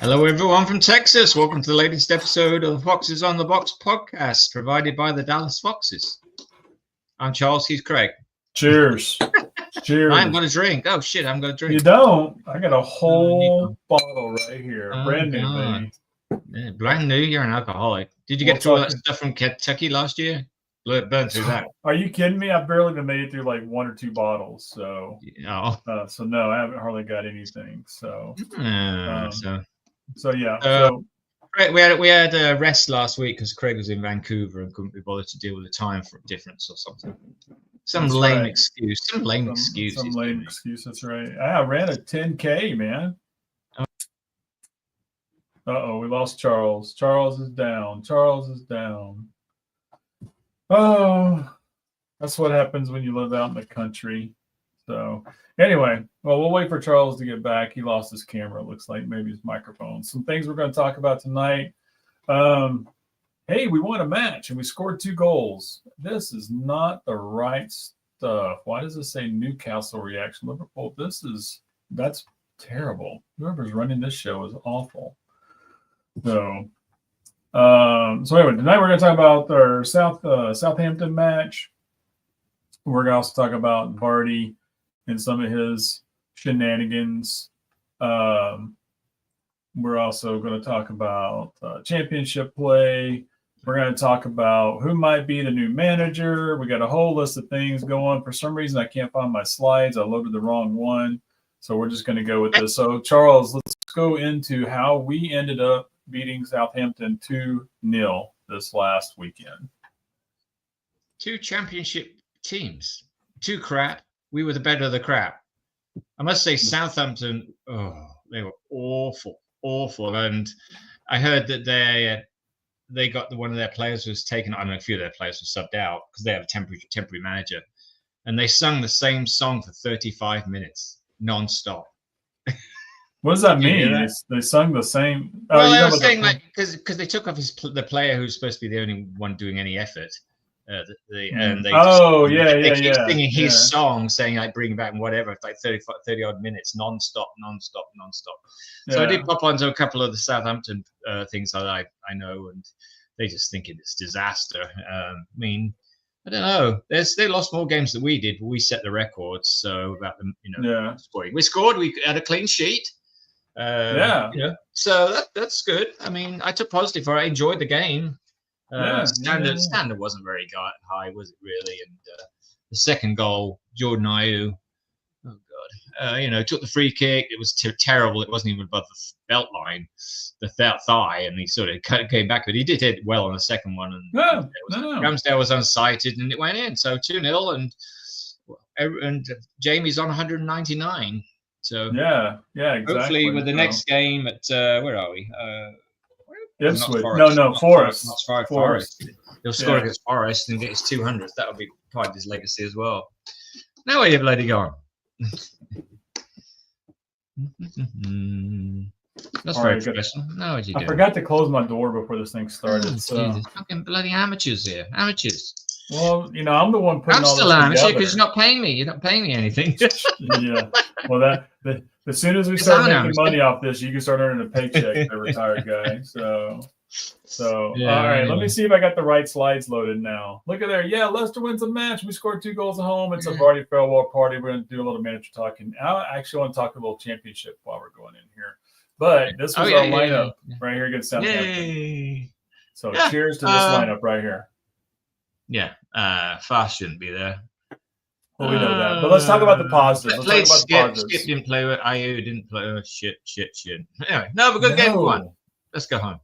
Hello, everyone from Texas. Welcome to the latest episode of the Foxes on the Box podcast, provided by the Dallas Foxes. I'm Charles. He's Craig. Cheers. Cheers. I haven't got a drink. Oh, shit, I haven't got a drink. You don't? I got a whole bottle right here. Brand new, baby. Yeah, brand new? You're an alcoholic. Did you get through all that stuff from Kentucky last year? Burn through that. Are you kidding me? I've barely even made it through like 1 or 2 bottles. So, no, I haven't hardly got anything. So, yeah. We had a rest last week because Craig was in Vancouver and couldn't be bothered to deal with the time difference or something. Some lame excuse. Some lame excuse. That's right. I ran a 10K, man. Uh-oh, we lost Charles. Charles is down. Oh, that's what happens when you live out in the country. So anyway, well, we'll wait for Charles to get back. He lost his camera, it looks like, maybe his microphone. Some things we're going to talk about tonight. Hey, we won a match and we scored 2 goals. This is not the right stuff. Why does it say Newcastle reaction? Liverpool, that's terrible. Whoever's running this show is awful. So anyway, tonight we're going to talk about our Southampton match. We're going to also talk about Vardy and some of his shenanigans. We're also going to talk about championship play. We're going to talk about who might be the new manager. We got a whole list of things going. For some reason, I can't find my slides. I loaded the wrong one. So we're just going to go with this. So, Charles, let's go into how we ended up beating Southampton 2-0 this last weekend. 2 championship teams. 2 crap. We were the better of the crap. I must say, Southampton, they were awful. And I heard that they got one of their players was taken. I know a few of their players were subbed out because they have a temporary manager, and they sung the same song for 35 minutes non-stop. What does that mean? They sung the same. Well, I was saying like because they took off the player who's supposed to be the only one doing any effort. And they keep singing his song, saying like bring back whatever, like 30 odd minutes non-stop. So I did pop onto a couple of the Southampton things that I know, and they just thinking it's disaster. I mean, I don't know. They lost more games than we did, but we set the records. So about them, scoring. We scored. We had a clean sheet. So that's good. I mean, I took positive for it. I enjoyed the game. Standard wasn't very high, was it really? And the second goal, Jordan Ayew, took the free kick. It was terrible. It wasn't even above the belt line, the thigh, and he sort of came back. But he did it well on the second one. And Ramsdale was unsighted, and it went in. So 2-0, and Jamie's on 199. So exactly. Hopefully, with the next game at where are we? Ipswich. Forest. He'll score against Forest and get his 200th. That would be part of his legacy as well. Now where you bloody gone? That's very professional. No, what you doing? I forgot to close my door before this thing started. Jesus, fucking bloody amateurs here. Amateurs. Well, I'm the one putting. I'm still amateur because you're not paying me. You're not paying me anything. Yeah. Well, as soon as we start making money off this, you can start earning a paycheck, the retired guy. So all right. Let me see if I got the right slides loaded now. Look at there. Yeah, Leicester wins a match. We scored 2 goals at home. It's a Vardy farewell party. We're going to do a little manager talking. I actually want to talk a little championship while we're going in here. But this was our lineup right here against Southampton. So cheers to this lineup right here. Yeah, Fast shouldn't be there. Well, we know that. But let's talk about the positives. Skip didn't play with Ayew, didn't play with shit. Anyway, but good game one. Let's go home.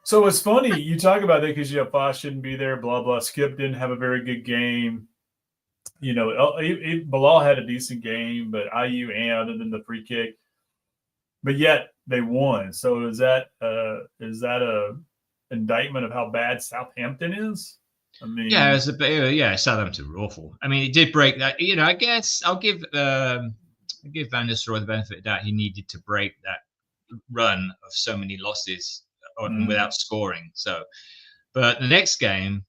So it's funny you talk about that because Fast shouldn't be there, blah, blah. Skip didn't have a very good game. Bilal had a decent game, but Ayew other than the free kick. But yet they won. So is that a indictment of how bad Southampton is? I mean, Southampton were awful. I mean, it did break that. I guess I'll give Van Nistelrooy the benefit of the doubt. He needed to break that run of so many losses without scoring. So, but the next game,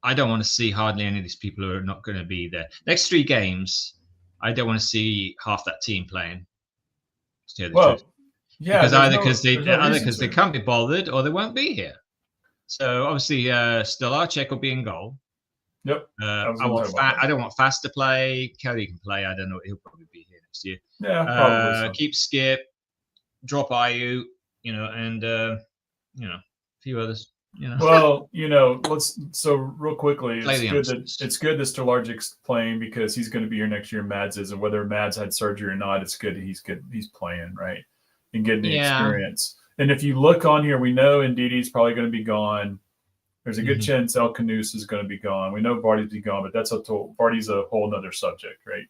I don't want to see hardly any of these people who are not going to be there. Next 3 games, I don't want to see half that team playing. To tell the truth. Yeah, because they can't be bothered or they won't be here. So obviously, Stolarczyk will be in goal. Yep. I don't want Fast to play. Kelly can play. I don't know. He'll probably be here next year. Yeah, probably. So. Keep Skip, drop Ayew, and a few others. Well, so real quickly, it's good that Stolarczyk's playing because he's going to be here next year. Mads is, and whether Mads had surgery or not, it's good. He's playing, right, and getting the experience. And if you look on here, we know Ndidi's probably going to be gone. There's a good chance El Khanous is going to be gone. We know Vardy's be gone, but Vardy's a whole nother subject, right?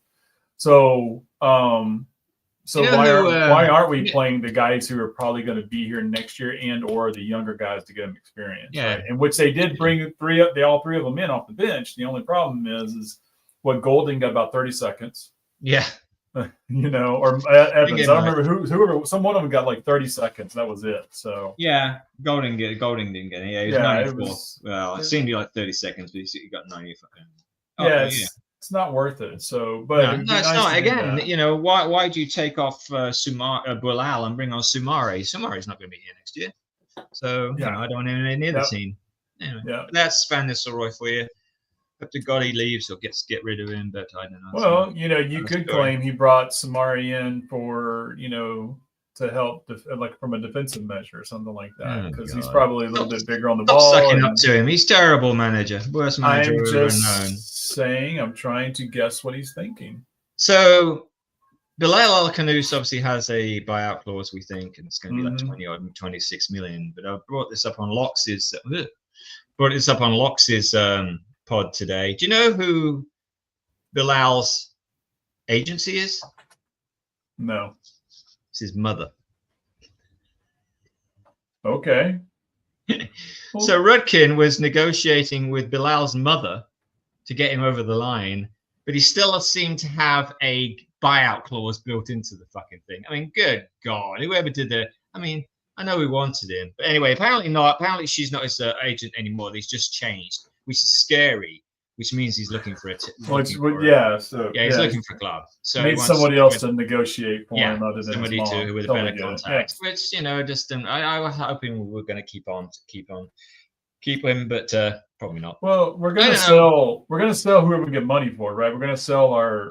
So, why aren't we playing the guys who are probably going to be here next year or the younger guys to get them experience? Yeah, right? In which they did bring all three of them in off the bench. The only problem is what Golding got about 30 seconds. Yeah. Or Evans. I don't remember whoever. Some one of them got like 30 seconds. That was it. So Golding didn't get it. Yeah, he was 94. It seemed to be like 30 seconds, but he got 90 fucking. It's not worth it. So, but no, it's not. Again, why do you take off Bilal and bring on Soumare? Soumare's not going to be here next year, so I don't want him near the team. Anyway, that's Van Nistelrooy for you. Hope to God he leaves or get rid of him, but I don't know. Well, you could claim he brought Soumare in for to help from a defensive measure or something like that, because he's probably a little bit bigger on the ball. Stop sucking up to him. He's terrible manager, worst manager I'm we've ever just known. Saying, I'm trying to guess what he's thinking. So Bilal El Khanous obviously has a buyout clause, we think, and it's going to be like 26 million. But I brought this up on Lox's pod today. Do you know who Bilal's agency is? No. It's his mother. Okay. So Rudkin was negotiating with Bilal's mother to get him over the line, but he still seemed to have a buyout clause built into the fucking thing. I mean, good God, whoever did that. I mean, I know we wanted him, but anyway, apparently not. Apparently she's not his agent anymore. He's just changed, which is scary, which means he's looking for it. He's looking for a club. So he needs somebody else to negotiate for him other than somebody his mom. with a better contact. Which I was hoping we were going to keep him, but probably not. Well, we're gonna sell whoever we get money for, right? We're gonna sell our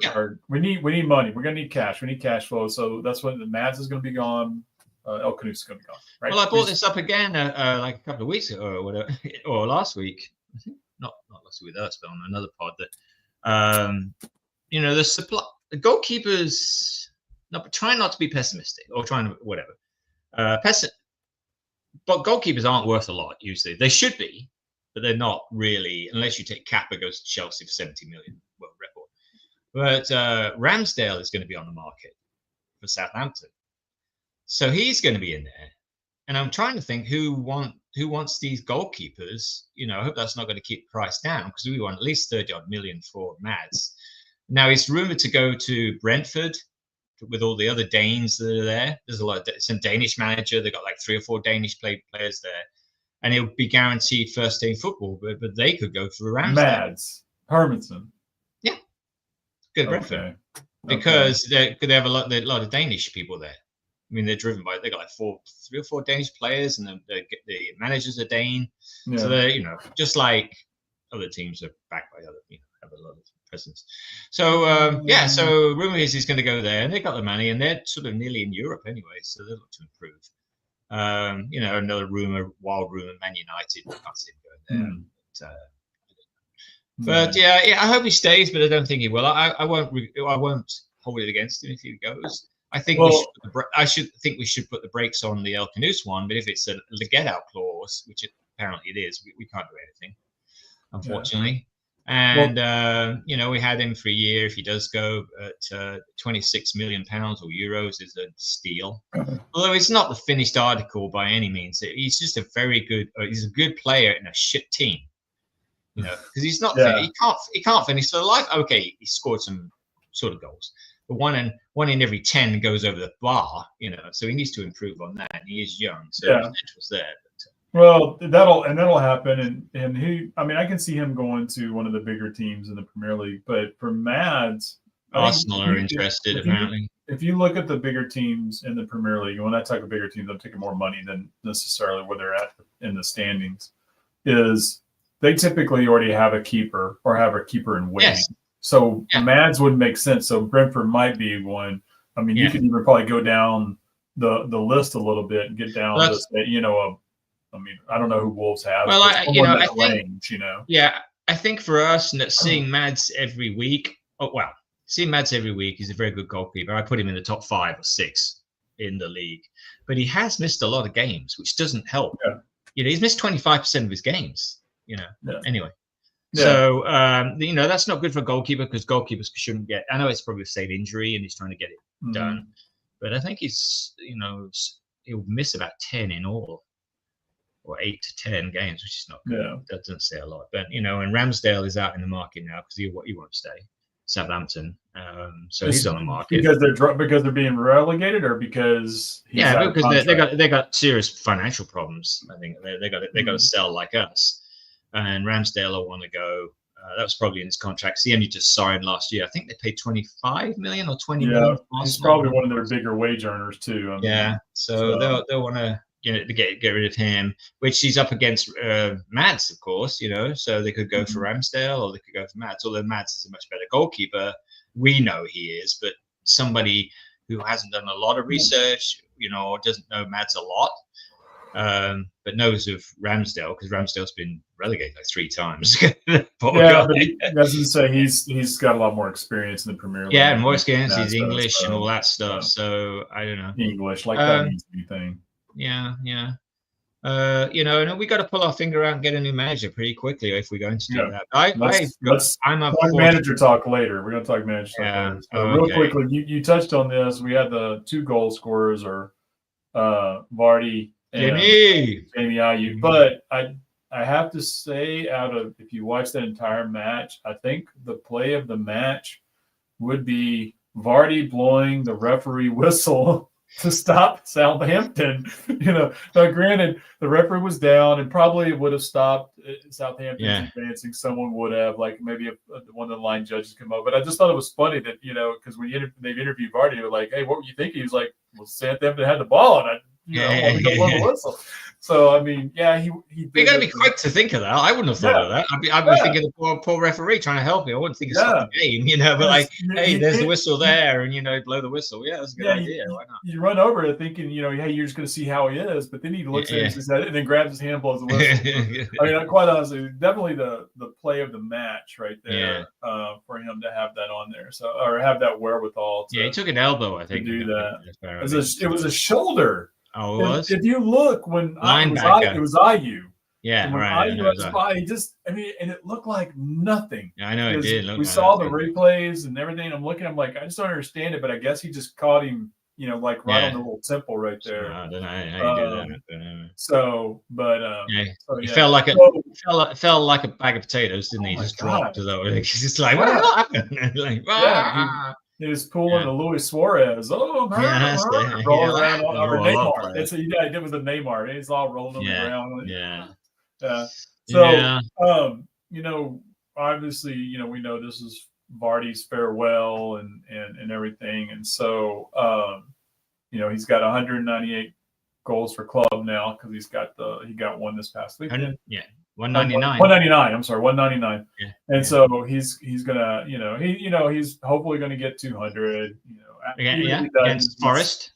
we need money. We're gonna need cash. We need cash flow. So that's when the Mads is gonna be gone. El Khanous is gonna be gone. Right? Well, I brought this up again like a couple of weeks ago or whatever, or last week. I think not last week. That's on another pod. That the goalkeepers. Try not to be pessimistic or trying to whatever. But goalkeepers aren't worth a lot usually. They should be, but they're not really, unless you take Kappa goes to Chelsea for 70 million world record. But Ramsdale is going to be on the market for Southampton, so he's going to be in there. And I'm trying to think who wants these goalkeepers. I hope that's not going to keep the price down, because we want at least 30-odd million for Mads. Now he's rumored to go to Brentford with all the other Danes that are there. There's some Danish manager. They've got like 3 or 4 Danish players there, and he'll be guaranteed first team football. But they could go for Ramsdale. Mads Hermansen. Yeah, good Brentford because they have a lot of Danish people there. I mean, they're driven by. They got like 3 or 4 Danish players, and the managers are Dane. Yeah. So they're just like other teams are backed by other have a lot of presence. So so rumor is he's going to go there, and they got the money, and they're sort of nearly in Europe anyway, so they look to improve. Another wild rumor, Man United. I can't see him going there. But I hope he stays, but I don't think he will. I won't hold it against him if he goes. I think we should put the brakes on the El Khanous one, but if it's a get out clause, which apparently it is, we can't do anything, unfortunately. And we had him for a year. If he does go at 26 million pounds or euros, is a steal. Although it's not the finished article by any means. He's just he's a good player in a shit team. Because he's not he can't finish for the life. Okay, he scored some sort of goals, but one in every 10 goes over the bar. So he needs to improve on that. And he is young, so the potential's there. Well, that'll happen, and he. I mean, I can see him going to one of the bigger teams in the Premier League. But for Mads, Arsenal are interested apparently. if you look at the bigger teams in the Premier League, and when I talk about bigger teams, I'm taking more money than necessarily where they're at in the standings, is they typically already have a keeper or have a keeper in waiting. Yes. So Mads wouldn't make sense. So Brentford might be one. I mean, you could even probably go down the list a little bit and get down to, you know, I mean, I don't know who Wolves have. Well, I think, range, you know. Yeah, I think for us, seeing Mads every week. Seeing Mads every week, he's a very good goalkeeper. I put him in the top 5 or 6 in the league, but he has missed a lot of games, which doesn't help. Yeah. You know, he's missed 25% of his games. You know. Yeah. Anyway. Yeah. So, you know, that's not good for a goalkeeper because goalkeepers shouldn't get. I know it's probably a safe injury and he's trying to get it done, but I think he's, you know, he'll miss about 10 in all, or 8 to 10 games, which is not good. Yeah. That doesn't say a lot. But, you know, and Ramsdale is out in the market now because he won't stay. Southampton, so he's on the market because they're being relegated, or because because they got serious financial problems. I think they got to sell like us, and Ramsdale will want to go. That was probably in his contract. He only just signed last year. I think they paid 25 million or 20 million. He's probably one of their bigger wage earners too. I mean, so they'll want to get rid of him, which he's up against Mads, of course, you know, so they could go for Ramsdale or they could go for Mads, although Mads is a much better goalkeeper. We know he is, but somebody who hasn't done a lot of research, you know, or doesn't know Mads a lot, but knows of Ramsdale, because Ramsdale's been relegated like 3 times. But he doesn't say he's got a lot more experience in the Premier League. Yeah, more experience. He's English and all that stuff. So I don't know. English, like that means anything. Yeah. You know, and we got to pull our finger out and get a new manager pretty quickly if we're going to do that. I'm a manager talk later. We're going to talk manager talk later. So real quickly, you touched on this. We had the 2 goal scorers, or Vardy and Jamie Ayew. But I have to say, if you watch that entire match, I think the play of the match would be Vardy blowing the referee whistle to stop Southampton. You know, granted, the referee was down and probably would have stopped Southampton advancing. Someone would have, like maybe one of the line judges come up. But I just thought it was funny that, you know, because when they've interviewed Vardy, they were like, "Hey, what were you thinking?" He was like, "Well, Southampton had the ball, and I wanted to blow the whistle." So I mean, he. You got to be quick to think of that. I wouldn't have thought of that. I'd be thinking the poor referee trying to help me. I wouldn't think it's the game, you know. But hey, there's the whistle there, and blow the whistle. Yeah, that's a good idea. Why not? You run over it thinking, hey, you're just going to see how he is, but then he looks at his head and then grabs his hand, and blows the whistle. I mean, quite honestly, definitely the play of the match right there for him to have that on there, or have that wherewithal. He took an elbow, I think, to do that. It was a shoulder. Oh, it was? If you look, when it was Ayew. Yeah, right. And it looked like nothing. Yeah, I know it did. We saw the replays and everything. I'm looking, I'm like, I just don't understand it, but I guess he just caught him, like right on the little temple right there. I don't know how you do that. So, but he fell like a bag of potatoes, didn't he? He just dropped as though he's just like, what happened? He was pulling the Luis Suarez. Rolling around over Neymar. It was a Neymar. He's all rolling on the ground. So, obviously, we know this is Vardy's farewell and everything. And so, he's got 198 goals for club now because he got one this past weekend. 199. 199. I'm sorry, 199. And so he's gonna, he's hopefully gonna get 200. Against Forest.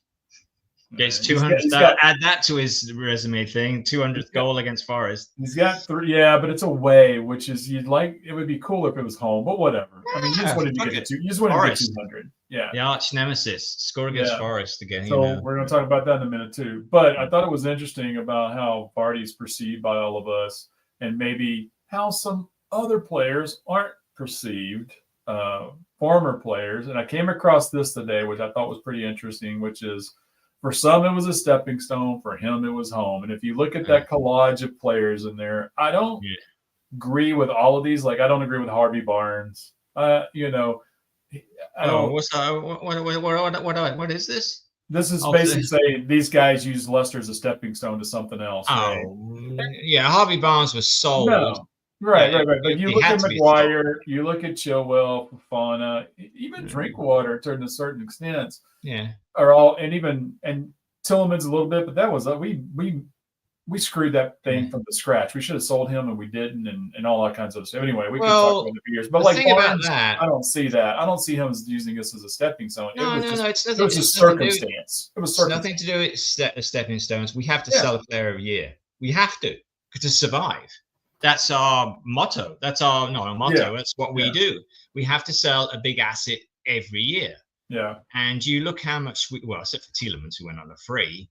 Gets 200. Add that to his resume thing. 200th goal against Forest. He's got 3. Yeah, but it's away, which is it would be cool if it was home, but whatever. I mean, you just wanted to get 200. Yeah. The arch nemesis. Score against Forest again. So we're going to talk about that in a minute too. But I thought it was interesting about how Vardy's perceived by all of us, and maybe how some other players aren't perceived, former players. And I came across this today, which I thought was pretty interesting, which is, for some, it was a stepping stone. For him, it was home. And if you look at that collage of players in there, I don't agree with all of these. Like, I don't agree with Harvey Barnes. I don't. What is this? This is basically saying these guys use Leicester as a stepping stone to something else. Harvey Barnes was sold. Right. But you look at Maguire, you look at Chilwell, Fofana, even Drinkwater to a certain extent. Yeah. Are all and Tillman's a little bit, but that was we screwed that thing from the scratch. We should have sold him and we didn't, and all that kinds of stuff. Anyway, we could talk about it for years. But like Barnes, I don't see that. I don't see him as using this as a stepping stone. No, it's just circumstance. It was circumstance. Nothing to do with stepping stones. We have to sell a player every year. We have to survive. That's our motto. That's our motto. Yeah. That's what we do. We have to sell a big asset every year. Yeah. And you look how much except for Tielemans who went on a free,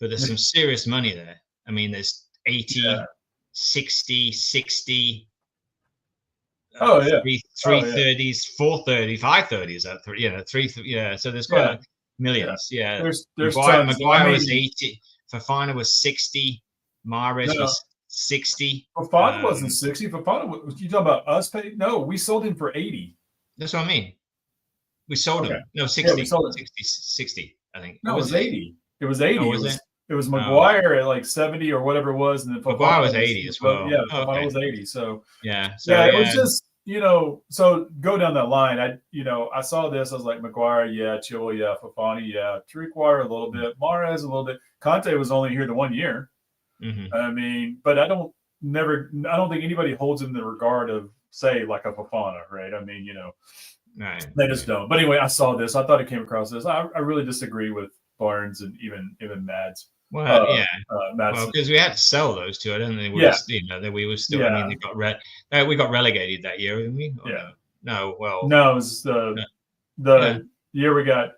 but there's some serious money there. I mean, there's 80, 60, 60. 330s, 430, 530s. So there's quite millions. Yeah. There's Maguire was 80. Fofana was 60. Mahrez was 60. Fofana wasn't 60. Fofana was, you talking about us paying? No, we sold him for 80. That's what I mean. We sold him. No, 60. We sold him. 60, I think. No, it was 80. It was 80. Oh, it was Maguire at like 70 or whatever it was, and then Maguire was 80 as well. Yeah, Fofana was 80. So it was just so go down that line. I saw this. I was like Maguire, Chilwell, Fofana, Drinkwater a little bit, Mahrez a little bit. Conte was only here the 1 year. Mm-hmm. I mean, but I don't think anybody holds him in the regard of say like a Fofana, right? I mean, right. They just don't. But anyway, I saw this. I thought it came across this. I really disagree with Barnes and even Mads. Well, because we had to sell those two. I don't think we were still. I mean, we got relegated that year, didn't we? No, it was the year we got.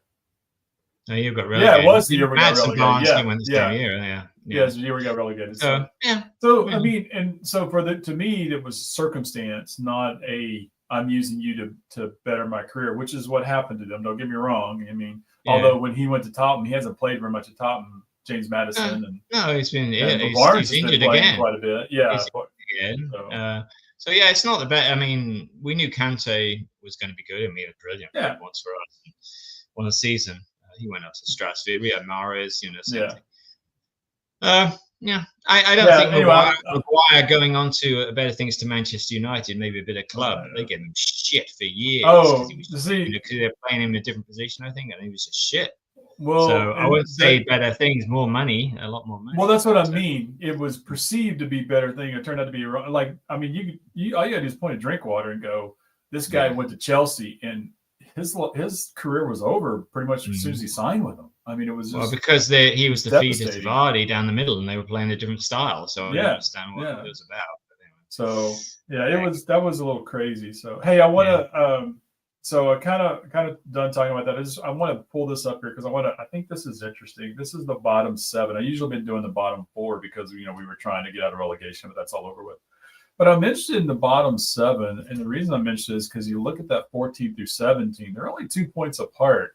No, you got relegated. Yeah, it was the year we got relegated. Barnes went the same year. Yeah, it's the year we got relegated. So, I mean, and so to me, it was circumstance, not I'm using you to better my career, which is what happened to them. Don't get me wrong. I mean, although when he went to Tottenham, he hasn't played very much at Tottenham. James Madison he's been he's injured again quite a bit. Yeah. So it's not the best. I mean, we knew Kante was going to be good. I mean, he was brilliant once for us. On the season, he went up to Strasbourg. We had Mahrez, same thing. I don't think Maguire going on to better things to Manchester United, maybe a bit of club. They gave him shit for years. Because they're playing him in a different position. I think he was just shit. Well, so I wouldn't say better things, more money, a lot more money. Well, that's what I mean. It was perceived to be better thing. It turned out to be wrong. Like, I mean, you all you got to do is point at Drinkwater and go, this guy went to Chelsea and his career was over pretty much as soon as he signed with them. I mean, it was just because he was the feeder to Vardy down the middle, and they were playing a different style. So I didn't understand what it was about. But anyway. So that was a little crazy. So hey, I want to. So I kind of done talking about that. I want to pull this up here because I think this is interesting. This is the bottom 7. I usually been doing the bottom 4 because we were trying to get out of relegation, but that's all over with. But I'm interested in the bottom 7, and the reason I'm interested is because you look at that 14 through 17, they're only 2 points apart.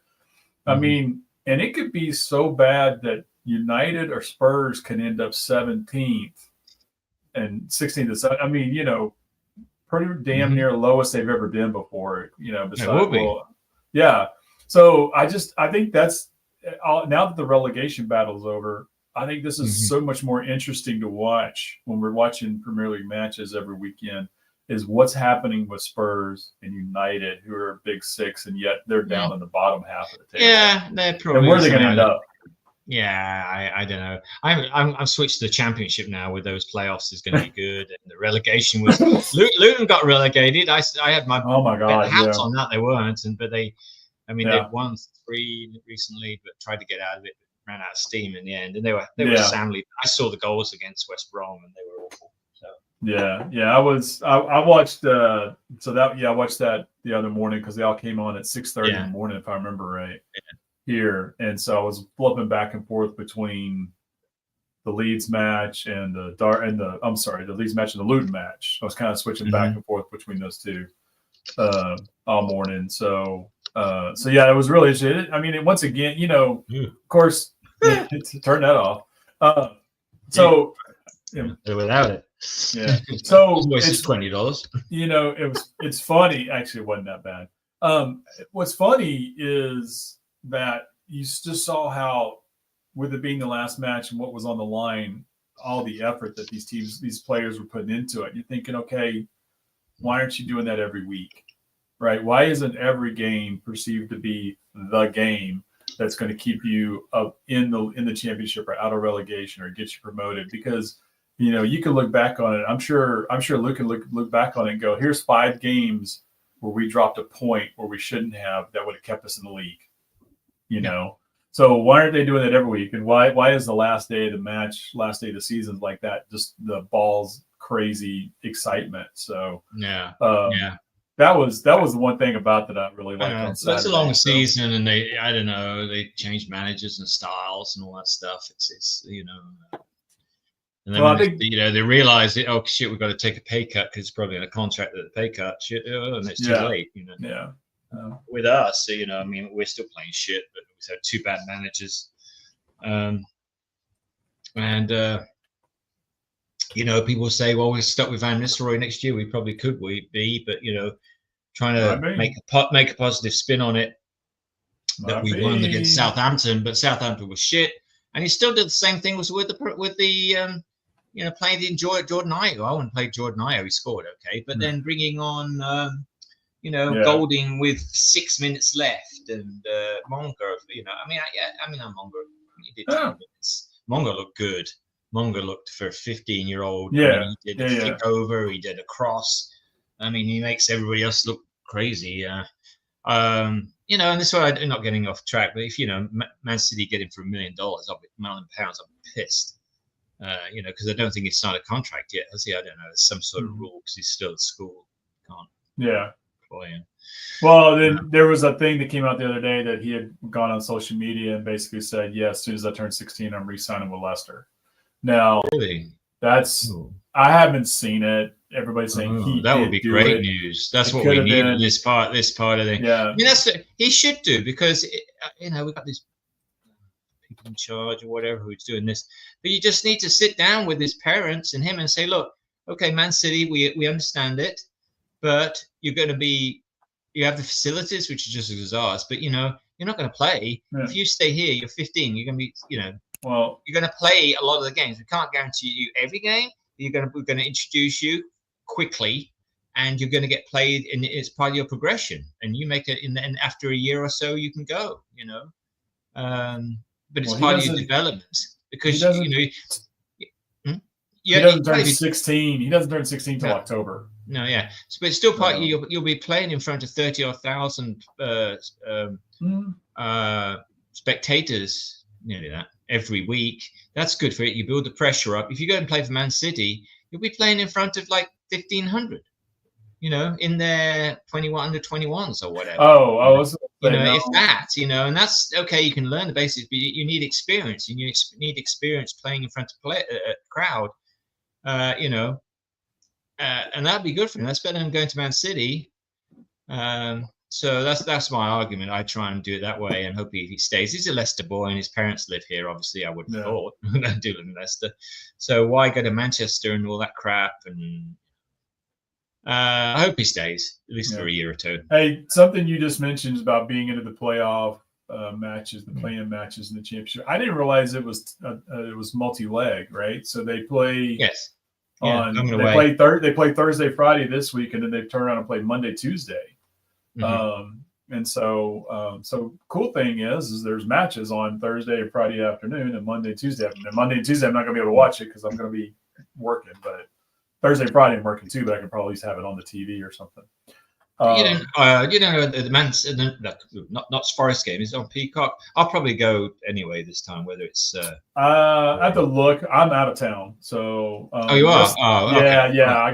Mm-hmm. I mean, and it could be so bad that United or Spurs can end up 17th and 16th to 7. I mean, pretty damn near the lowest they've ever been before. So I think that's now that the relegation battle's over. I think this is so much more interesting to watch when we're watching Premier League matches every weekend. Is what's happening with Spurs and United, who are big 6, and yet they're down in the bottom half of the table. Yeah, they're probably. And where are they going to end up? Yeah, I don't know. I've switched to the Championship now. With those playoffs is going to be good, and the relegation was Luton got relegated. I had my hats on that. They weren't, but they'd won 3 recently, but tried to get out of it. Ran out of steam in the end, and they were soundly. I saw the goals against West Brom, and they were awful. So I watched I watched that the other morning because they all came on at 6:30 in the morning, if I remember right. Here, and so I was flipping back and forth between the Leeds match and the Leeds match and the Luton match. I was kind of switching back and forth between those two all morning. So it was really interesting. I mean, once again, of course, turn that off. Without it, So it's $20. It's funny. Actually, it wasn't that bad. What's funny is that you just saw how, with it being the last match and what was on the line, all the effort that these players were putting into it. You're thinking, okay, why aren't you doing that every week, right? Why isn't every game perceived to be the game that's going to keep you up in the championship or out of relegation or get you promoted? Because you can look back on it. I'm sure Luke can look back on it and go, here's 5 games where we dropped a point where we shouldn't have that would have kept us in the league. So why aren't they doing that every week? And why is the last day of the match, last day of the season like that? Just the balls crazy excitement. So that was the one thing about that I really liked on Saturday. That's a long season, and they changed managers and styles and all that stuff. It's and then I think, they realize that, oh shit, we've got to take a pay cut because it's probably in a contract that the pay cut shit, and it's too late. With us, I mean, we're still playing shit, but we've had 2 bad managers, people say, well, we're stuck with Van Nistelrooy next year. We probably could be, but trying to make a positive spin on it that we won against Southampton, but Southampton was shit, and he still did the same thing with the playing the Jordan Ayew. I wouldn't play Jordan Ayew. He scored okay, but then bringing on Golding with 6 minutes left, and Monga. Monga. He did 10 minutes. Monga looked good. Monga looked for a 15-year-old. Yeah, he did a kick over. He did a cross. I mean, he makes everybody else look crazy. And this is why I'm not getting off track. But if Man City get him for £1 million, £1 million, I'll be pissed. Because I don't think he's signed a contract yet, has he? I don't know. There's some sort of rule because he's still at school. Can't. Yeah. Employ him. Well, then there was a thing that came out the other day that he had gone on social media and basically said, "Yeah, as soon as I turn 16, I'm re-signing with Leicester." Now, really, I haven't seen it. Everybody's saying that would be great news. That's what we need in this part of the. Yeah, I mean, that's what he should do, because we've got these people in charge or whatever who's doing this, but you just need to sit down with his parents and him and say, look, okay, Man City, we understand it, but you have the facilities, which are just as ours, but you're not going to play. If you stay here, you're 15, you're going to be you're going to play a lot of the games. We can't guarantee you every game. We're going to introduce you quickly, and you're going to get played, and it's part of your progression, and you make it and after a year or so you can go, but it's part of your development, because he doesn't turn 16. He doesn't turn 16 till October. No, yeah. So, but it's still part. You'll be playing in front of 30,000 spectators, nearly that, every week. That's good for it. You build the pressure up. If you go and play for Man City, you'll be playing in front of like 1,500. In their under 21s or whatever. If that, and that's okay. You can learn the basics, but you need experience. You need experience playing in front of a crowd. And that'd be good for him. That's better than going to Man City. So that's my argument. I try and do it that way, and hope he stays. He's a Leicester boy, and his parents live here. Obviously, I would have thought they do live in Leicester. So why go to Manchester and all that crap? And I hope he stays at least for a year or two. Hey, something you just mentioned about being into the playoff matches, the play-in matches in the championship. I didn't realize it was multi-leg, right? So they play. Yes. They play Thursday, Friday this week, and then they turn around and play Monday, Tuesday. And so cool thing is there's matches on Thursday and Friday afternoon, and Monday, Tuesday afternoon. Monday and Tuesday I'm not going to be able to watch it because I'm going to be working, but Thursday and Friday I'm working too, but I can probably at least have it on the TV or something. The man's not Forest game is on Peacock. I'll probably go anyway this time, whether it's I have to look. I'm out of town, so you are? Yeah.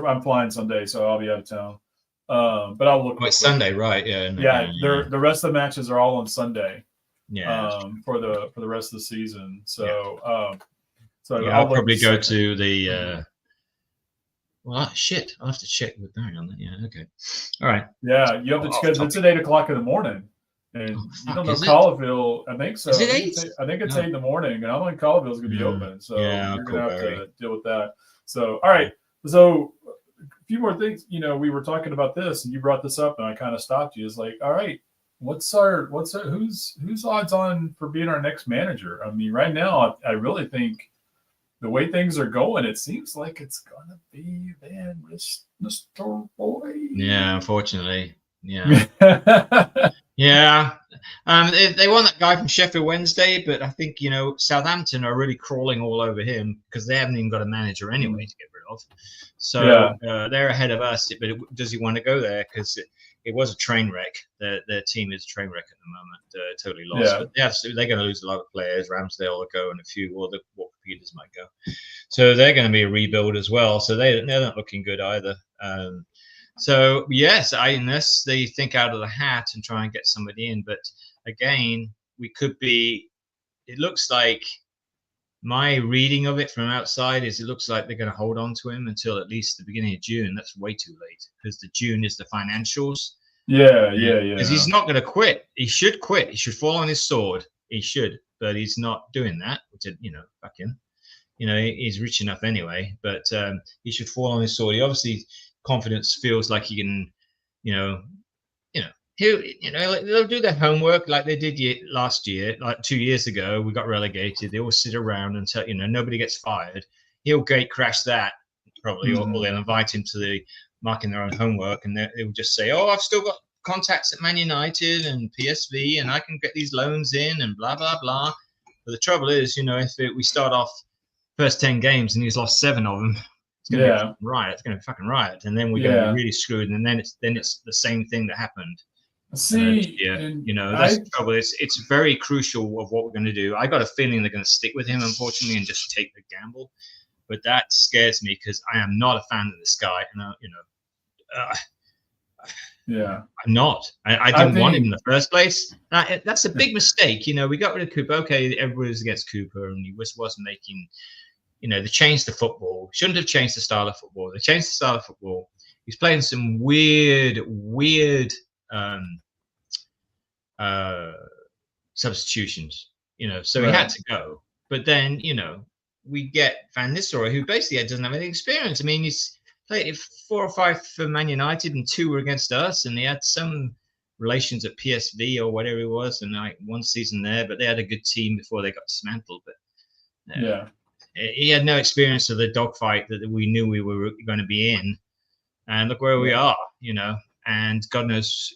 I'm flying Sunday, so I'll be out of town. But I'll look. It's Sunday, right? The rest of the matches are all on Sunday. Yeah. For the rest of the season. So I'll probably go to the. Well, shit! I'll have to check with Barry on that. Yeah. Okay. All right. Yeah, you have to because it's at 8 o'clock in the morning, and you don't know Colville. I think so. Is it 8? I think it's 8 in the morning, and I don't think Colville's going to be open. So you're going to have to deal with that. So all right. So a few more things. We were talking about this, and you brought this up, and I kind of stopped you. It's like, all right, who's odds on for being our next manager? I mean, right now, I really think the way things are going, it seems like it's gonna be Van Nistelrooy. Yeah, unfortunately. Yeah. Yeah. They want that guy from Sheffield Wednesday, but I think, Southampton are really crawling all over him because they haven't even got a manager anyway to get rid of. So they're ahead of us. But does he want to go there? Because it was a train wreck. Their team is a train wreck at the moment. Totally lost. Yeah. But they're going to lose a lot of players. Ramsdale will go and a few other Walker Peters might go. So they're going to be a rebuild as well. So they're not looking good either. So yes, unless they think out of the hat and try and get somebody in, but again, we could be. It looks like my reading of it from outside is it looks like they're going to hold on to him until at least the beginning of June. That's way too late because the June is the financials. Yeah. Because he's not going to quit. He should quit. He should fall on his sword. He should, but he's not doing that. Which fuck him. He's rich enough anyway. But he should fall on his sword. He obviously. Confidence feels like he can, they'll do their homework like they did last year, like 2 years ago. We got relegated. They all sit around until nobody gets fired. He'll gate crash that probably, or they'll invite him to the marking their own homework, and they'll just say, "Oh, I've still got contacts at Man United and PSV, and I can get these loans in, and blah blah blah." But the trouble is, if we start off first 10 games and he's lost 7 of them. It's going to be riot. It's going to be fucking riot, and then we're going to be really screwed. And then it's the same thing that happened. See, that's the trouble. It's very crucial of what we're going to do. I got a feeling they're going to stick with him, unfortunately, and just take the gamble. But that scares me because I am not a fan of this guy, and I'm not. I didn't want him in the first place. That's a big mistake. We got rid of Cooper. Okay, everybody was against Cooper, and he wasn't making. They changed the football. Shouldn't have changed the style of football. They changed the style of football. He's playing some weird substitutions. So he had to go. But then, we get Van Nistelrooy, who basically doesn't have any experience. I mean, he's played 4 or 5 for Man United, and 2 were against us, and he had some relations at PSV or whatever it was, and like 1 season there. But they had a good team before they got dismantled. But he had no experience of the dogfight that we knew we were going to be in, and look where we are, and God knows,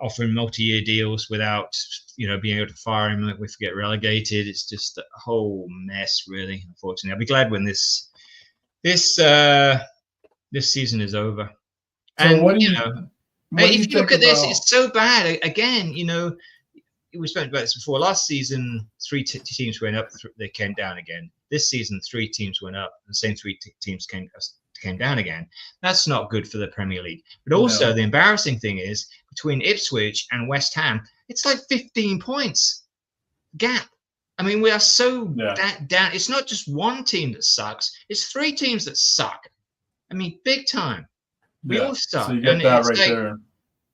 offering multi-year deals without, being able to fire him if we get relegated. It's just a whole mess, really. Unfortunately, I'll be glad when this season is over. So and if you look at this, it's so bad. Again, we spoke about this before. Last season, 3 teams went up, they came down again. This season, 3 teams went up, the same 3 teams came down again. That's not good for the Premier League. But also, the embarrassing thing is, between Ipswich and West Ham, it's like 15 points gap. I mean, we are so down. It's not just one team that sucks. It's 3 teams that suck. I mean, big time. We all suck. So you get that right there.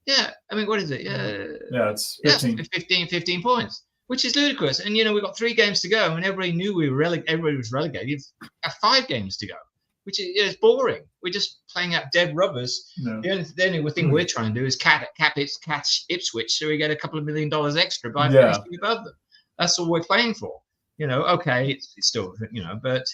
Yeah, I mean, what is it? Yeah, it's 15. 15 points, which is ludicrous. And, we've got 3 games to go, and everybody knew everybody was relegated. You've got 5 games to go, which is boring. We're just playing out dead rubbers. No. The only thing we're trying to do is catch Ipswich so we get a couple of $1 million extra by finishing above them. That's all we're playing for. Okay, it's still, but...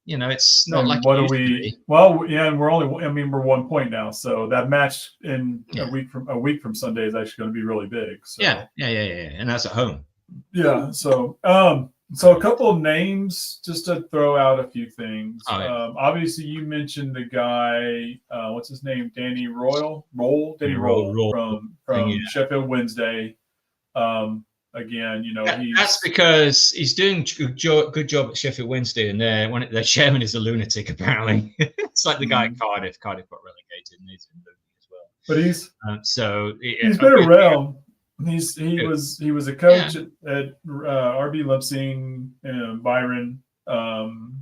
it's not like what are we? Well, and we're only. I mean, we're 1 point now, so that match in a week from Sunday is actually going to be really big. So. Yeah, and that's at home. Yeah, so a couple of names just to throw out a few things. Obviously, you mentioned the guy. What's his name? Danny Royal from Sheffield Wednesday. Again, that's because he's doing good job at Sheffield Wednesday, and their chairman is a lunatic. Apparently, it's like the guy at Cardiff. Cardiff got relegated, and he's in as well. But he's been around. He was a coach at RB Leipzig and Byron.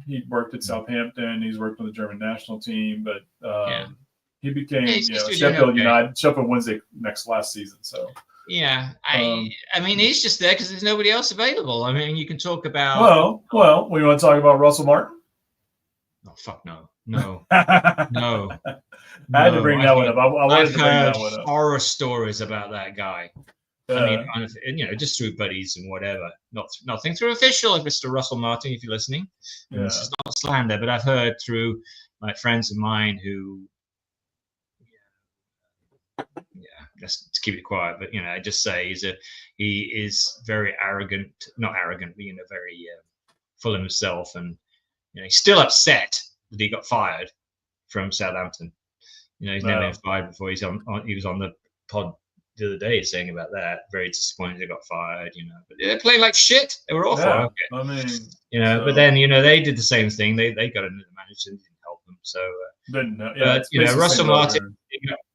He worked at Southampton. He's worked on the German national team, but he became Sheffield Wednesday last season. So. Yeah, I mean, he's just there because there's nobody else available. I mean, you can talk about. Well, we want to talk about Russell Martin. Oh fuck no. I had to bring that one up. I wanted to bring that one up. Horror stories about that guy. I mean, just through buddies and whatever. Nothing through official, Mr. Russell Martin, if you're listening. And this is not slander, but I've heard through like friends of mine who, just to keep it quiet, but I just say he is very arrogant, not arrogant, but very full of himself, and he's still upset that he got fired from Southampton. He's never been fired before. He was on the pod the other day saying about that. Very disappointed they got fired. But they're playing like shit. They were awful. Yeah, I mean, but then they did the same thing. They got another manager and didn't help them. So Russell Martin,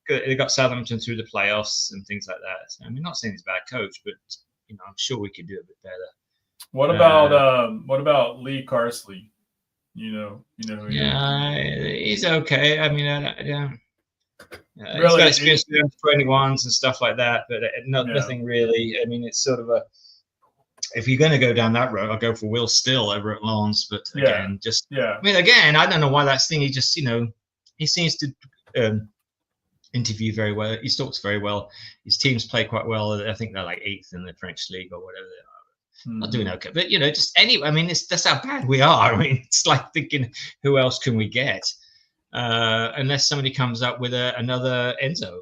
they got Southampton through the playoffs and things like that. So, I mean, not saying he's a bad coach, but I'm sure we could do a bit better. What about Lee Carsley? He's okay. I mean, really, he's got experience with 21s and stuff like that, but nothing really. I mean, it's sort of if you're going to go down that road, I'll go for Will Still over at Lens. But again, I mean, I don't know why that's thing. He just, he seems to interview very well. He talks very well. His teams play quite well. I think they're like 8th in the French league or whatever they are. Not doing okay, but just anyway. I mean, that's how bad we are. I mean, it's like thinking, who else can we get? Unless somebody comes up with another Enzo,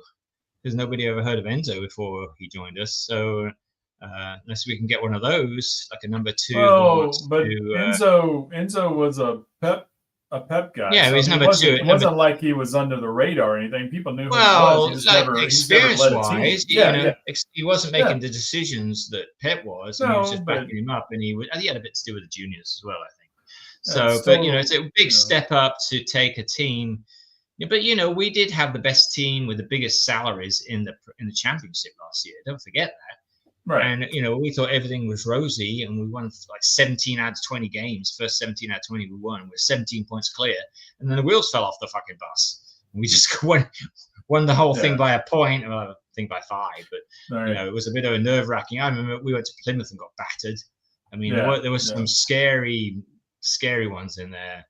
because nobody ever heard of Enzo before he joined us. So unless we can get one of those, like a number 2. But Enzo was a Pep guy. Yeah, he's number 2. It wasn't like he was under the radar or anything. People knew who he was. Experience-wise, he wasn't making the decisions that Pep was. And he was just backing him up, and he had a bit to do with the juniors as well, I think. So, but it's a big step up to take a team. But we did have the best team with the biggest salaries in the championship last year. Don't forget that. Right. And we thought everything was rosy, and we won like 17 out of 20 games. First 17 out of 20 we won. We're 17 points clear, and then the wheels fell off the fucking bus. And we just won the whole thing by a point. Well, I think by 5, but it was a bit of a nerve-wracking. I remember we went to Plymouth and got battered. I mean, there were some scary ones in there.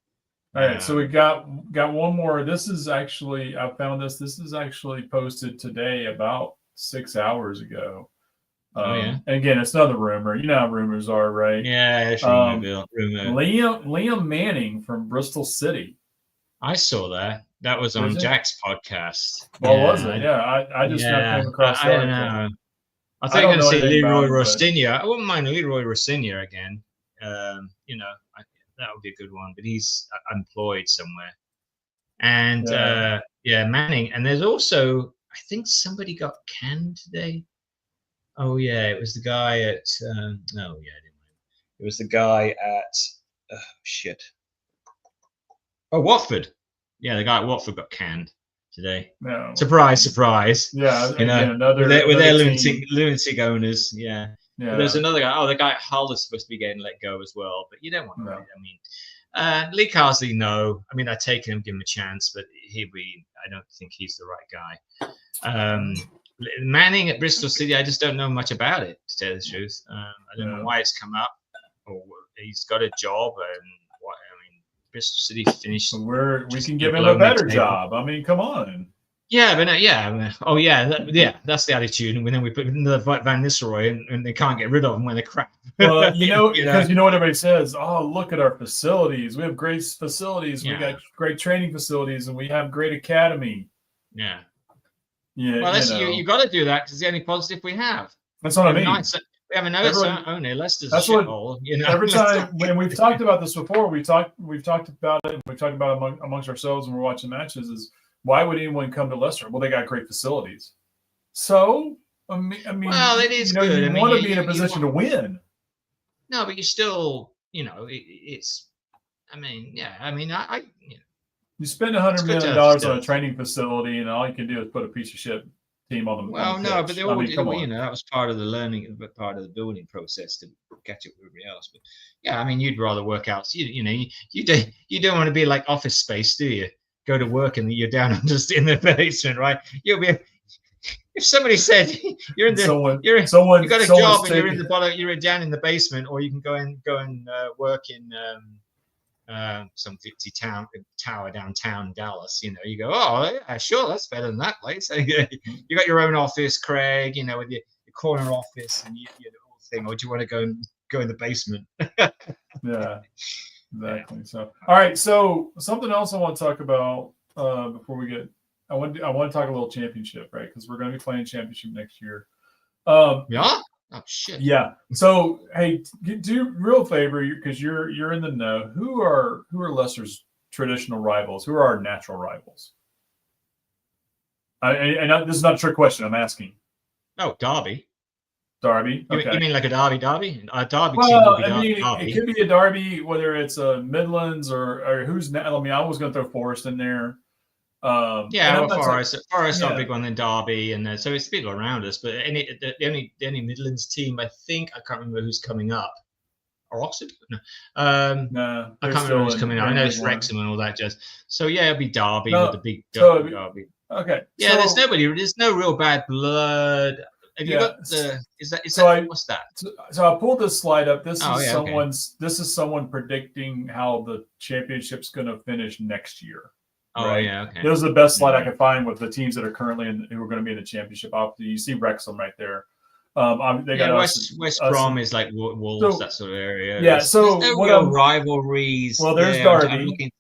All right, so we got one more. This is actually, I found this. This is actually posted today, about 6 hours ago. And again, it's another rumor. You know how rumors are, right? Yeah, it's rumor. Liam Manning from Bristol City. I saw that. That was on Jack's podcast. Well, was it? Yeah, I just came across that. I don't know. I think I'm going to see Leroy Rossignol. I wouldn't mind Leroy Rossignol again. That would be a good one. But he's employed somewhere. And Manning. And there's also, I think somebody got canned today. Oh yeah, it was the guy at. It was the guy at. Watford. Yeah, the guy at Watford got canned today. No. Surprise, surprise. Yeah, with their lunatic owners. Yeah. But there's another guy. Oh, the guy at Hull is supposed to be getting let go as well. But you don't want to. I mean, Lee Carsley, no. I mean, I'd take him, give him a chance, but I don't think he's the right guy. Manning at Bristol City, I just don't know much about it, to tell the truth. I don't know why it's come up, or he's got a job, and what. I mean, Bristol City finished. We can give him a better job. I mean, come on. Yeah, but that's the attitude. And then we put another Van Nistelrooy, and they can't get rid of them when they're crap. Well, because you know what everybody says. Oh, look at our facilities. We have great facilities. We got great training facilities, and we have great academy. Yeah. Yeah, well, you got to do that because it's the only positive we have. That's what I mean. We have a nice owner. Leicester's a shithole. Every time when we've talked about this before, we've talked about it. We've talked about it amongst ourselves when we're watching matches. Is why would anyone come to Leicester? Well, they got great facilities. So I mean, well, it is good. You want to be in a position to win. No, but you still, it's. I mean, yeah. I mean, I you spend $100 million on a training facility, and all you can do is put a piece of shit team on the. Well, no, but they all, that was part of the learning, part of the building process to catch up with everybody else. But yeah, I mean, you'd rather work out. You don't want to be like Office Space, do you? Go to work and you're down in the basement, right? You'll be. If somebody said you're in the, you got a job and you're in the bottom, you're down in the basement, or you can go and work in. Some 50 tower downtown Dallas, you go, oh yeah, sure, that's better than that place. You got your own office, Craig, with your corner office and you the whole thing, or do you want to go in the basement? Yeah, exactly. So, all right. So something else I want to talk about before we get, I want to talk a little championship, right? Because we're going to be playing championship next year. Yeah. Oh shit. Yeah. So hey, do real favor because you're in the know. Who are Leicester's traditional rivals? Who are our natural rivals? And this is not a trick question. I'm asking. Oh, Derby. Derby. Okay. You mean like a derby? A derby well, team will be Derby. It could be a derby, whether it's a Midlands or who's. I mean, I was going to throw Forest in there. Forest are a big one, then Derby, and so it's people around us. But the only Midlands team, I think, I can't remember who's coming up. Or Oxford? No. I can't remember who's coming up. I know it's Wrexham and all that jazz. So yeah, it'll be Derby with the big Derby. Okay. Yeah, there's no real bad blood. Have you got the? What's that? So I pulled this slide up. This is someone predicting how the championship's going to finish next year. Oh right? Yeah, okay. This is the best slide I could find with the teams that are currently who are going to be in the championship. You see Wrexham right there. They got West Brom is like Wolves, that sort of area. Yeah, so there's no real rivalries. Well, there's Derby,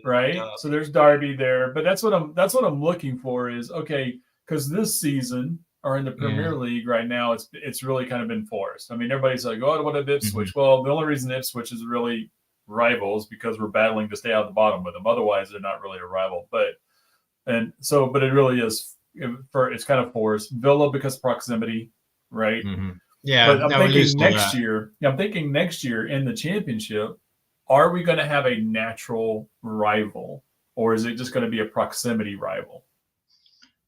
right? Derby. So there's Derby there, but that's what I'm looking for is okay because this season or in the Premier League right now, it's really kind of been Forest. I mean, everybody's like, oh, what about Ipswich? Mm-hmm. Well, the only reason Ipswich is really rivals because we're battling to stay out of the bottom with them. Otherwise, they're not really a rival. But it really is it's kind of Forest. Villa because proximity, right? Mm-hmm. Yeah. But I'm thinking next year. I'm thinking next year in the championship, are we going to have a natural rival, or is it just going to be a proximity rival?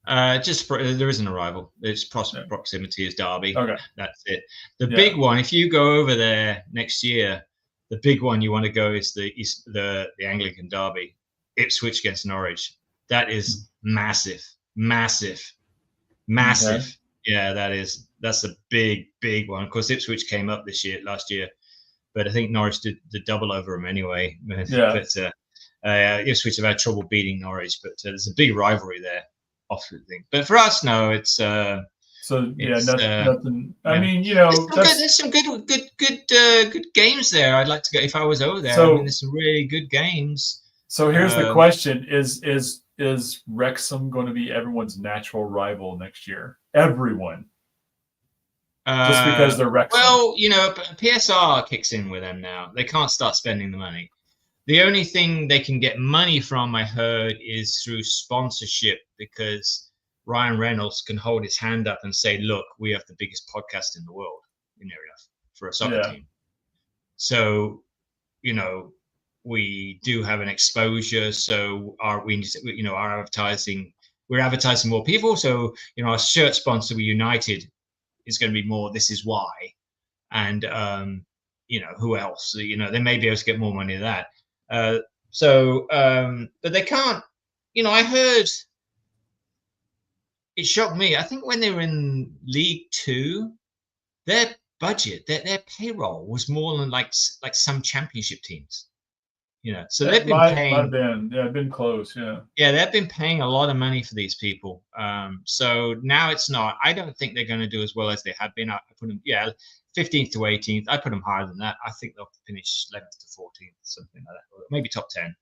There isn't a rival. It's proximity is Derby. Okay, that's it. The big one, if you go over there next year, the big one you want to go is the Anglican Derby, Ipswich against Norwich. That is massive. Okay. Yeah, that's a big one. Of course, Ipswich came up last year, but I think Norwich did the double over them anyway. Yeah. But Ipswich have had trouble beating Norwich, but there's a big rivalry there. Often thing, but for us, no, it's nothing. I mean, there's some good games there. I'd like to go if I was over there. So, I mean, there's some really good games. So here's the question: Is Wrexham going to be everyone's natural rival next year? Everyone, just because they're Wrexham. Well, PSR kicks in with them now. They can't start spending the money. The only thing they can get money from, I heard, is through sponsorship because Ryan Reynolds can hold his hand up and say, look, we have the biggest podcast in the world for a soccer team. So, we do have an exposure. So our advertising, we're advertising more people. So, our shirt sponsor, we United, is going to be more, this is why. And, who else? They may be able to get more money than that. But they can't, I heard it shocked me. I think when they were in League Two, their budget, their payroll was more than like some championship teams, so they've been close. Yeah. They've been paying a lot of money for these people. So now it's not, I don't think they're going to do as well as they have been. I put them, 15th to 18th. I put them higher than that. I think they'll finish 11th to 14th, something like that. Or maybe top 10.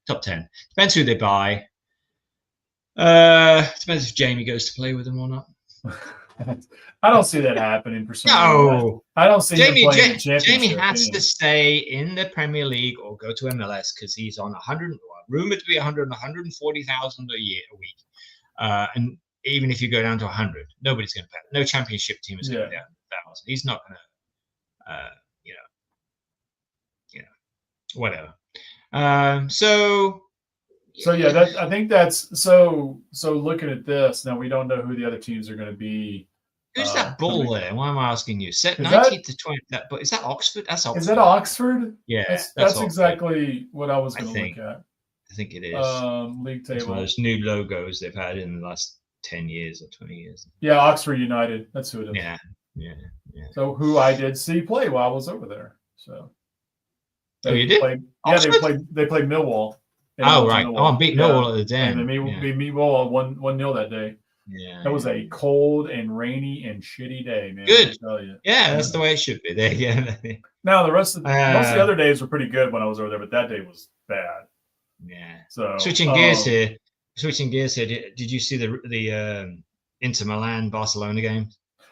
Top 10. Depends who they buy. Depends if Jamie goes to play with them or not. I don't see that happening for some reason. I don't see him playing the championship. Jamie has to stay in the Premier League or go to MLS because he's on rumored to be 140,000 a week. And even if you go down to 100, nobody's going to pay. No championship team is going to pay 1,000. He's not going to, whatever. I think that's so. Looking at this now, we don't know who the other teams are going to be. Who's that bull there? Why am I asking you? 19th to 20. But is that Oxford? That's Oxford. Is that Oxford? Yeah, that's exactly what I was going to look at. I think it is. League table. It's one of those new logos they've had in the last 10 years or 20 years. Yeah, Oxford United. That's who it is. Yeah. So who I did see play while I was over there. So. You did? They played Millwall. Oh, right. Millwall. Beat Millwall at the Den. And they beat Millwall 1-0 that day. Yeah. That was a cold and rainy and shitty day, man. Good. I tell you. Yeah, that's the way it should be. There, yeah. Now most of the other days were pretty good when I was over there, but that day was bad. Yeah. So switching gears here. Did you see the Inter Milan Barcelona game?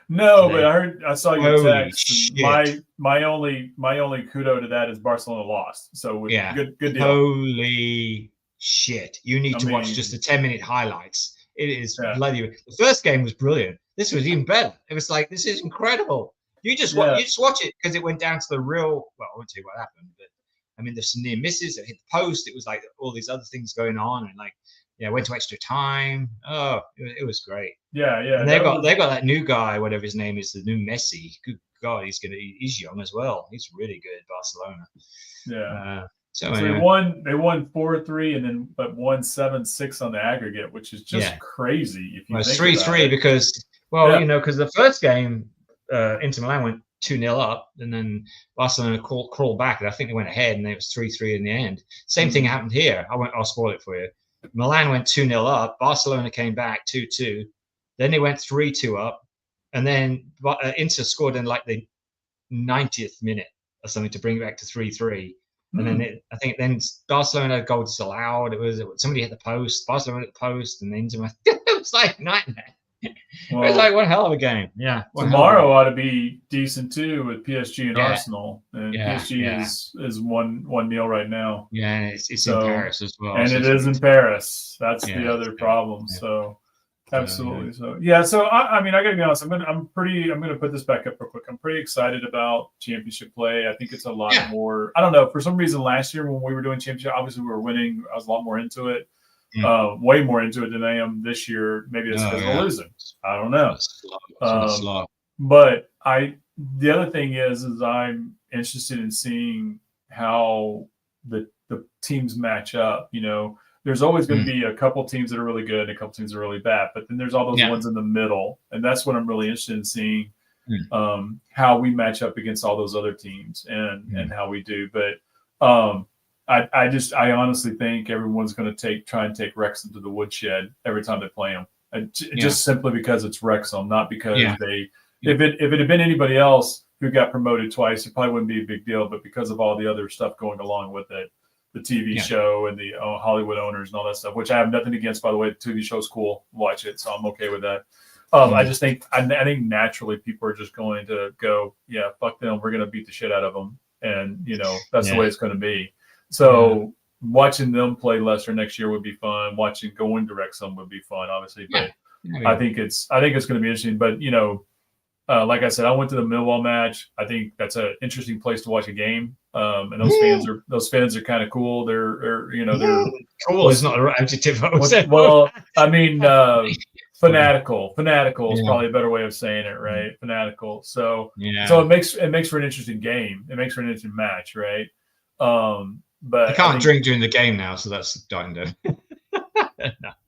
No, today? but I saw your Holy text. shit. My only kudo to that is Barcelona lost. So Yeah. good deal. Holy shit. You need to watch just the 10-minute highlights. It is bloody. The first game was brilliant. This was even better. It was like, this is incredible. You just watch it because it went down to the real. Well, I won't tell you what happened, but I mean, there's some near misses that hit the post. It was like all these other things going on, and like, went to extra time. Oh, it was great. Yeah. And they got that new guy, whatever his name is, the new Messi. Good God, he's young as well. He's really good at Barcelona. Yeah. So anyway. They won 4-3 and then but won 7-6 on the aggregate, which is just crazy. If you it's 3-3 because because the first game Inter Milan went 2-0 up, and then Barcelona crawled back, and I think they went ahead, and it was 3-3 in the end. Same thing happened here. I'll spoil it for you. Milan went 2-0 up. Barcelona came back 2-2. Then they went 3-2 up, and then Inter scored in like the 90th minute or something to bring it back to 3-3. And then I think Barcelona goal disallowed. It was somebody hit the post. Barcelona hit the post, and then it was like a nightmare. Well, it was like one hell of a game. Yeah. Tomorrow ought to be decent too with PSG and Arsenal. And PSG is 1-0 right now. Yeah, it's in Paris as well. And it is in Paris. That's the other problem. Yeah. So absolutely. So I mean, I gotta be honest, I'm gonna put this back up real quick. I'm pretty excited about championship play. I think it's a lot more. I don't know, for some reason last year when we were doing championship, obviously we were winning. I was a lot more into it. Way more into it than I am this year. Maybe it's because we're losing. I don't know. But the other thing is I'm interested in seeing how the teams match up. You know, there's always going to be a couple teams that are really good and a couple teams that are really bad, but then there's all those ones in the middle, and that's what I'm really interested in seeing how we match up against all those other teams and how we do. But I honestly think everyone's going to try and take Wrexham to the woodshed every time they play them, just simply because it's Wrexham, not because if it had been anybody else who got promoted twice, it probably wouldn't be a big deal. But because of all the other stuff going along with it, the TV show and the Hollywood owners and all that stuff, which I have nothing against, by the way. The TV show's cool, watch it, so I'm okay with that. I just think I think naturally people are just going to go, fuck them, we're going to beat the shit out of them, and that's the way it's going to be. So watching them play Leicester next year would be fun. Watching going to Wrexham would be fun, obviously. But I think it's going to be interesting. But like I said, I went to the Millwall match. I think that's an interesting place to watch a game. And those fans are kind of cool. They're cool is not an adjective. Well, I mean, fanatical is probably a better way of saying it, right? Fanatical. So it makes for an interesting game. It makes for an interesting match, right? But I can't drink during the game now, so that's dying down. No.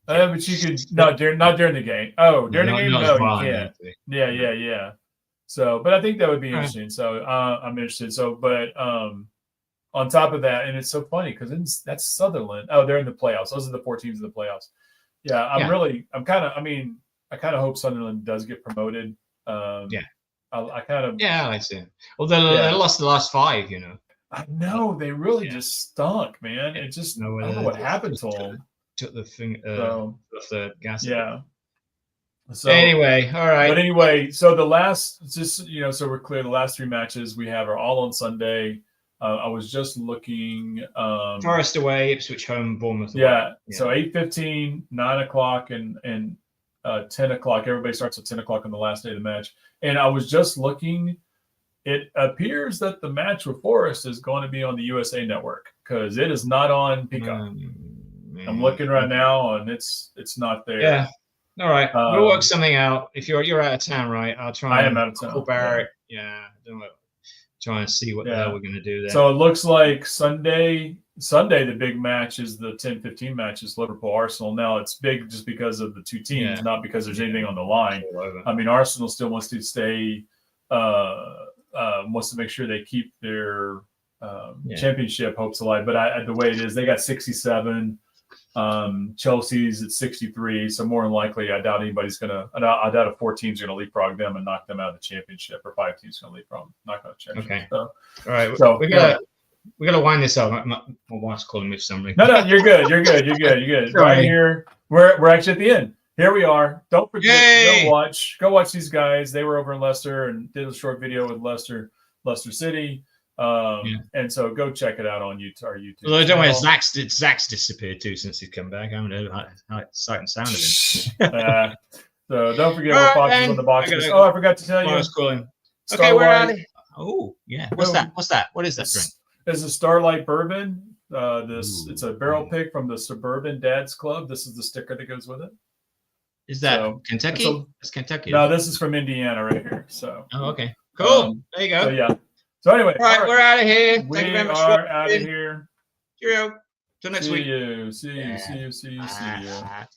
But you could not during the game. Oh, during the game, no, you can't. Yeah. So, but I think that would be interesting. So, I'm interested. So, but on top of that, and it's so funny because that's Sunderland. Oh, they're in the playoffs. Those are the 4 teams in the playoffs. Yeah, I kind of hope Sunderland does get promoted. I see. Well, they lost the last 5. I know they really just stunk, man. It just I don't know what happened to them. Took the thing off the gas. Yeah. So anyway, all right. But anyway, so the last, so we're clear. The last 3 matches we have are all on Sunday. I was just looking. Forest away, Ipswich home, Bournemouth away. Yeah. So 8:15, 9 o'clock, and 10 o'clock. Everybody starts at 10 o'clock on the last day of the match. And I was just looking. It appears that the match with Forest is going to be on the USA Network because it is not on Peacock. I'm looking right now, and it's not there. Yeah. All right. We'll work something out. If you're out of town, right? I'll try. I am out of town. Call Barrett. Try and see what the hell we're going to do there. So it looks like Sunday, the big match is the 10-15 match is Liverpool-Arsenal. Now it's big just because of the 2 teams, not because there's anything on the line. I mean, Arsenal still wants to stay. Wants to make sure they keep their championship hopes alive. But the way it is, they got 67. Chelsea's at 63. So more than likely, I doubt anybody's gonna. I doubt if 4 teams are gonna leapfrog them and knock them out of the championship, or 5 teams gonna leapfrog them, knock out the championship. Okay. So, All right. So we gotta wind this up. My wife's calling me for something. No, you're good. You're good. Right here, we're actually at the end. Here we are. Don't forget to go watch these guys. They were over in Leicester and did a short video with Leicester City. And so go check it out on our YouTube. Although don't worry, Zach's disappeared too since he's come back. I haven't heard sight and sound of him. So don't forget our boxes on the boxes. I forgot to tell you. I was calling. Okay, we're out of here. Oh yeah. What's that? What is that drink? It's a Starlight Bourbon. It's a barrel pick from the Suburban Dads Club. This is the sticker that goes with it. Is that Kentucky? It's Kentucky. No, this is from Indiana right here. So. Oh, okay. Cool. There you go. So, yeah. So anyway, all right, we're out of here. Thank you very much for out of here. Cheerio. Till next week. See you.